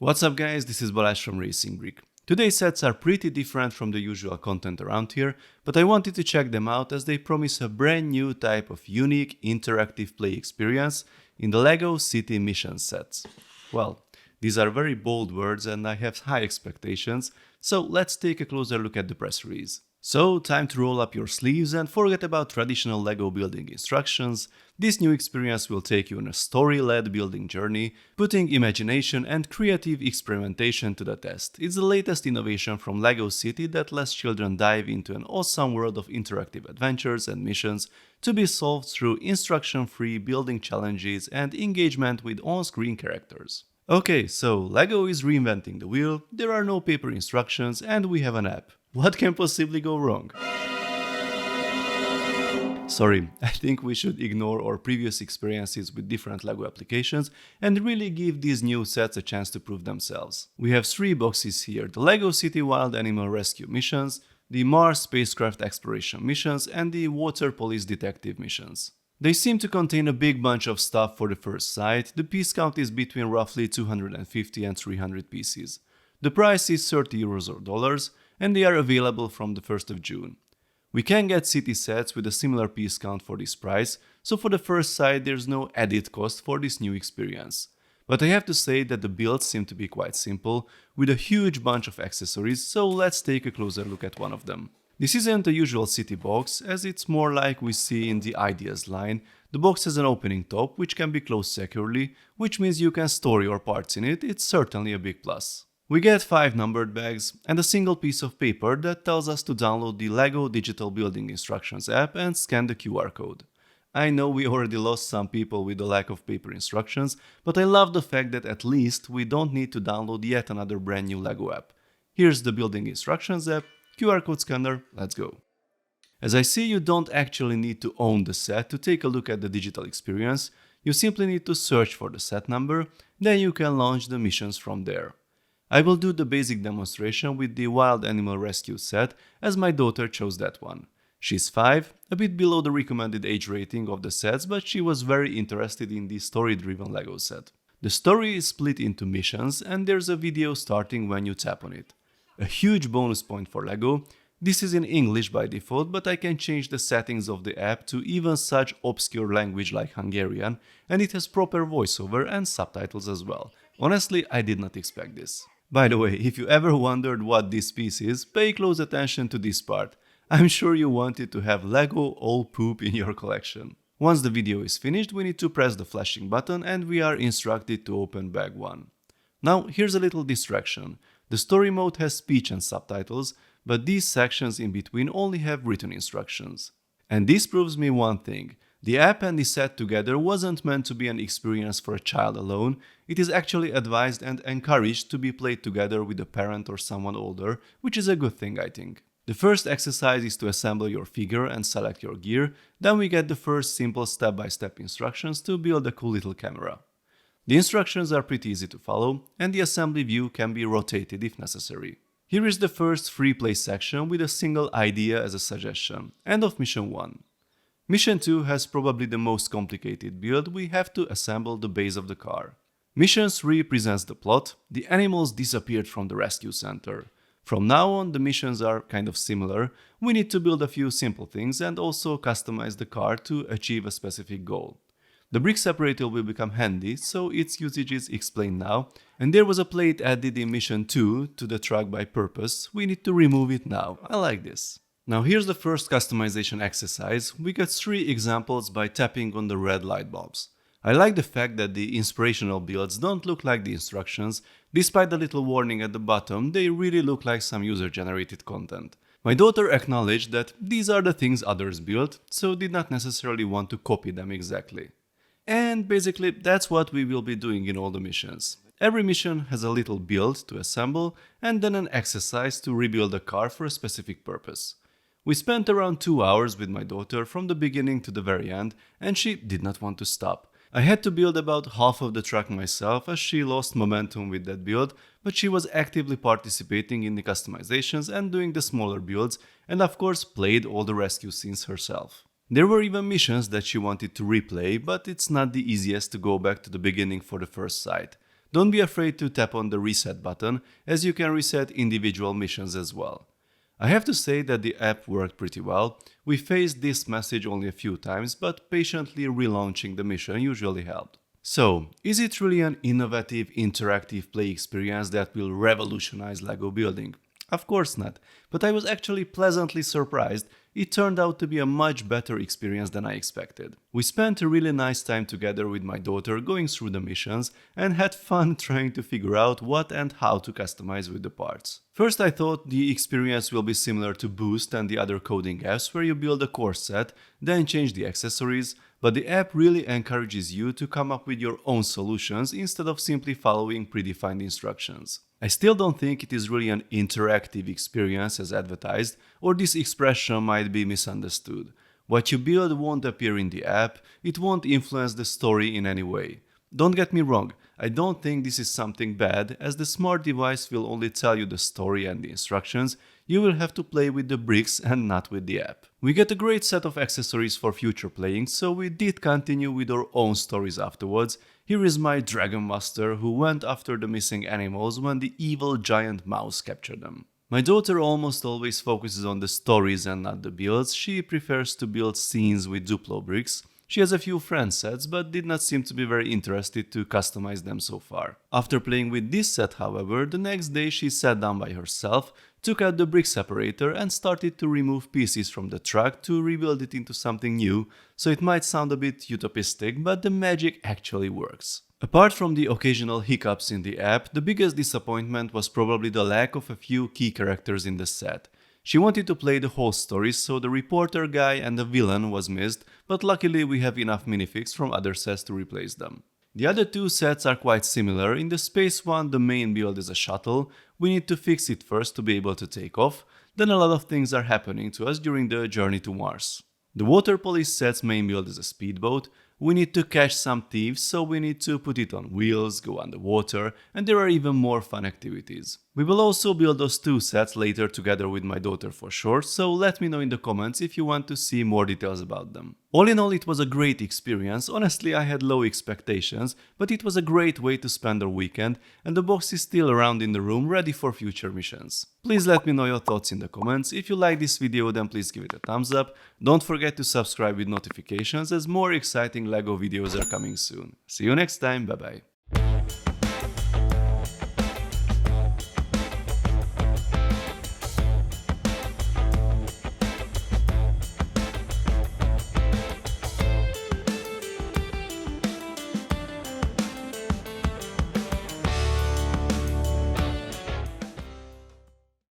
What's up guys, this is Balázs from Racing Brick. Today's sets are pretty different from the usual content around here, but I wanted to check them out as they promise a brand new type of unique interactive play experience in the LEGO City Mission sets. Well, these are very bold words and I have high expectations, so let's take a closer look at the press release. So, time to roll up your sleeves and forget about traditional LEGO building instructions. This new experience will take you on a story-led building journey, putting imagination and creative experimentation to the test. It's the latest innovation from LEGO City that lets children dive into an awesome world of interactive adventures and missions to be solved through instruction-free building challenges and engagement with on-screen characters. Okay, so LEGO is reinventing the wheel, there are no paper instructions, and we have an app. What can possibly go wrong? Sorry, I think we should ignore our previous experiences with different LEGO applications and really give these new sets a chance to prove themselves. We have three boxes here: the LEGO City Wild Animal Rescue missions, the Mars spacecraft exploration missions, and the Water Police detective missions. They seem to contain a big bunch of stuff for the first sight. The piece count is between roughly 250 and 300 pieces. The price is €30 or dollars, and they are available from the 1st of June. We can get city sets with a similar piece count for this price, so for the first sight there's no added cost for this new experience. But I have to say that the builds seem to be quite simple, with a huge bunch of accessories, so let's take a closer look at one of them. This isn't a usual city box, as it's more like we see in the Ideas line. The box has an opening top, which can be closed securely, which means you can store your parts in it. It's certainly a big plus. We get 5 numbered bags and a single piece of paper that tells us to download the LEGO Digital Building Instructions app and scan the QR code. I know we already lost some people with the lack of paper instructions, but I love the fact that at least we don't need to download yet another brand new LEGO app. Here's the Building Instructions app, QR code scanner, let's go. As I see, you don't actually need to own the set to take a look at the digital experience. You simply need to search for the set number, then you can launch the missions from there. I will do the basic demonstration with the Wild Animal Rescue set, as my daughter chose that one. She's 5, a bit below the recommended age rating of the sets, but she was very interested in the story-driven LEGO set. The story is split into missions and there's a video starting when you tap on it. A huge bonus point for LEGO. This is in English by default, but I can change the settings of the app to even such obscure language like Hungarian, and it has proper voiceover and subtitles as well. Honestly, I did not expect this. By the way, if you ever wondered what this piece is, pay close attention to this part. I'm sure you wanted to have LEGO all poop in your collection. Once the video is finished, we need to press the flashing button and we are instructed to open bag 1. Now, here's a little distraction. The story mode has speech and subtitles, but these sections in between only have written instructions. And this proves me one thing. The app and the set together wasn't meant to be an experience for a child alone. It is actually advised and encouraged to be played together with a parent or someone older, which is a good thing, I think. The first exercise is to assemble your figure and select your gear, then we get the first simple step-by-step instructions to build a cool little camera. The instructions are pretty easy to follow, and the assembly view can be rotated if necessary. Here is the first free play section with a single idea as a suggestion. End of mission 1. Mission 2 has probably the most complicated build. We have to assemble the base of the car. Mission 3 presents the plot. The animals disappeared from the rescue center. From now on, the missions are kind of similar. We need to build a few simple things and also customize the car to achieve a specific goal. The brick separator will become handy, so its usage is explained now. And there was a plate added in Mission 2 to the truck by purpose. We need to remove it now. I like this. Now here's the first customization exercise. We get 3 examples by tapping on the red light bulbs. I like the fact that the inspirational builds don't look like the instructions. Despite the little warning at the bottom, they really look like some user-generated content. My daughter acknowledged that these are the things others built, so did not necessarily want to copy them exactly. And basically that's what we will be doing in all the missions. Every mission has a little build to assemble and then an exercise to rebuild a car for a specific purpose. We spent around 2 hours with my daughter from the beginning to the very end, and she did not want to stop. I had to build about half of the truck myself as she lost momentum with that build, but she was actively participating in the customizations and doing the smaller builds, and of course played all the rescue scenes herself. There were even missions that she wanted to replay, but it's not the easiest to go back to the beginning for the first sight. Don't be afraid to tap on the reset button, as you can reset individual missions as well. I have to say that the app worked pretty well. We faced this message only a few times, but patiently relaunching the mission usually helped. So, is it really an innovative, interactive play experience that will revolutionize LEGO building? Of course not, but I was actually pleasantly surprised. It turned out to be a much better experience than I expected. We spent a really nice time together with my daughter going through the missions and had fun trying to figure out what and how to customize with the parts. First I thought the experience will be similar to Boost and the other coding apps where you build a core set, then change the accessories, but the app really encourages you to come up with your own solutions instead of simply following predefined instructions. I still don't think it is really an interactive experience as advertised, or this expression might be misunderstood. What you build won't appear in the app, it won't influence the story in any way. Don't get me wrong, I don't think this is something bad, as the smart device will only tell you the story and the instructions. You will have to play with the bricks and not with the app. We get a great set of accessories for future playing, so we did continue with our own stories afterwards. Here is my Dragon Master, who went after the missing animals when the evil giant mouse captured them. My daughter almost always focuses on the stories and not the builds. She prefers to build scenes with Duplo bricks. She has a few friend sets, but did not seem to be very interested to customize them so far. After playing with this set, however, the next day she sat down by herself, took out the brick separator and started to remove pieces from the truck to rebuild it into something new, so it might sound a bit utopistic, but the magic actually works. Apart from the occasional hiccups in the app, the biggest disappointment was probably the lack of a few key characters in the set. She wanted to play the whole story, so the reporter guy and the villain was missed, but luckily we have enough minifigs from other sets to replace them. The other two sets are quite similar. In the space one, the main build is a shuttle. We need to fix it first to be able to take off. Then a lot of things are happening to us during the journey to Mars. The water police set's main build is a speedboat. We need to catch some thieves, so we need to put it on wheels, go underwater, and there are even more fun activities. We will also build those two sets later together with my daughter for sure, so let me know in the comments if you want to see more details about them. All in all, it was a great experience. Honestly, I had low expectations, but it was a great way to spend our weekend, and the box is still around in the room ready for future missions. Please let me know your thoughts in the comments. If you like this video, then please give it a thumbs up. Don't forget to subscribe with notifications, as more exciting LEGO videos are coming soon. See you next time, bye bye.